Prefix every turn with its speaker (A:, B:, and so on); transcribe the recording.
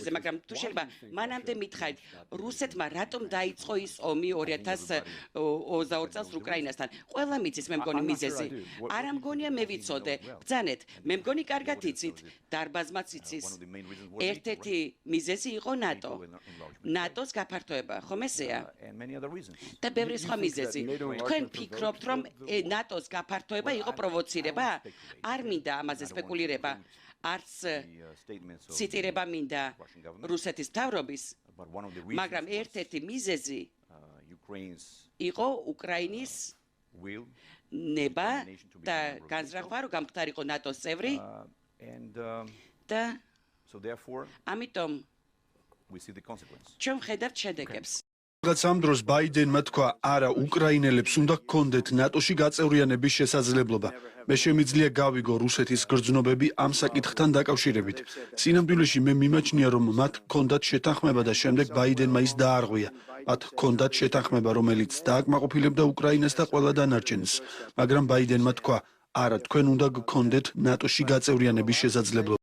A: დონეზე, მაგრამ თუ შეიძლება მანამდე მითხარით, რუსეთმა რატომ დაიწყო ის ომი 2022 წელს უკრაინასთან? ყველა მიცის მე მგონი მიზეზი. არა მგონია მე ვიცოდე. ბრძანეთ, მე მგონი კარგად იცით, დარბაზმაც იცის. ერთ-ერთი მიზეზი იყო ნატო. ნატოს გაფართოება, ხომ ესეა? და ბევრი სხვა მიზეზი. თქვენ ფიქრობთ, რომ ნატოს გაფართოება იყო პროვოცირება? არ მინდა ამაზე სპეკულირება. არც ციტირება მინდა რუსეთის მთავრობის, მაგრამ ერთ-ერთი მიზეზი იყო უკრაინის ნება და განზრახვა, რომ გამხდარიყო ნატოს წევრი და ამიტომ ჩვენ ვხედავთ შედეგებს.
B: ამ დროს ბაიდენმა თქვა, არა, უკრაინელებს უნდა ჰქონდეთ ნატოში გაწევრიანების შესაძლებლობა. მე შემიძლია გავიგო რუსეთის გრძნობები ამ საკითხთან დაკავშირებით. სინამდვილეში მე მიმაჩნია, რომ მათ ჰქონდათ შეთანხმება და შემდეგ ბაიდენმა ის დაარღვია. მათ ჰქონდათ შეთანხმება, რომელიც დააკმაყოფილებდა უკრაინას და ყველა დანარჩენს. მაგრამ ბაიდენმა თქვა, არა, თქვენ უნდა გქონდეთ ნატოში გაწევრიანების შესაძლებლობა.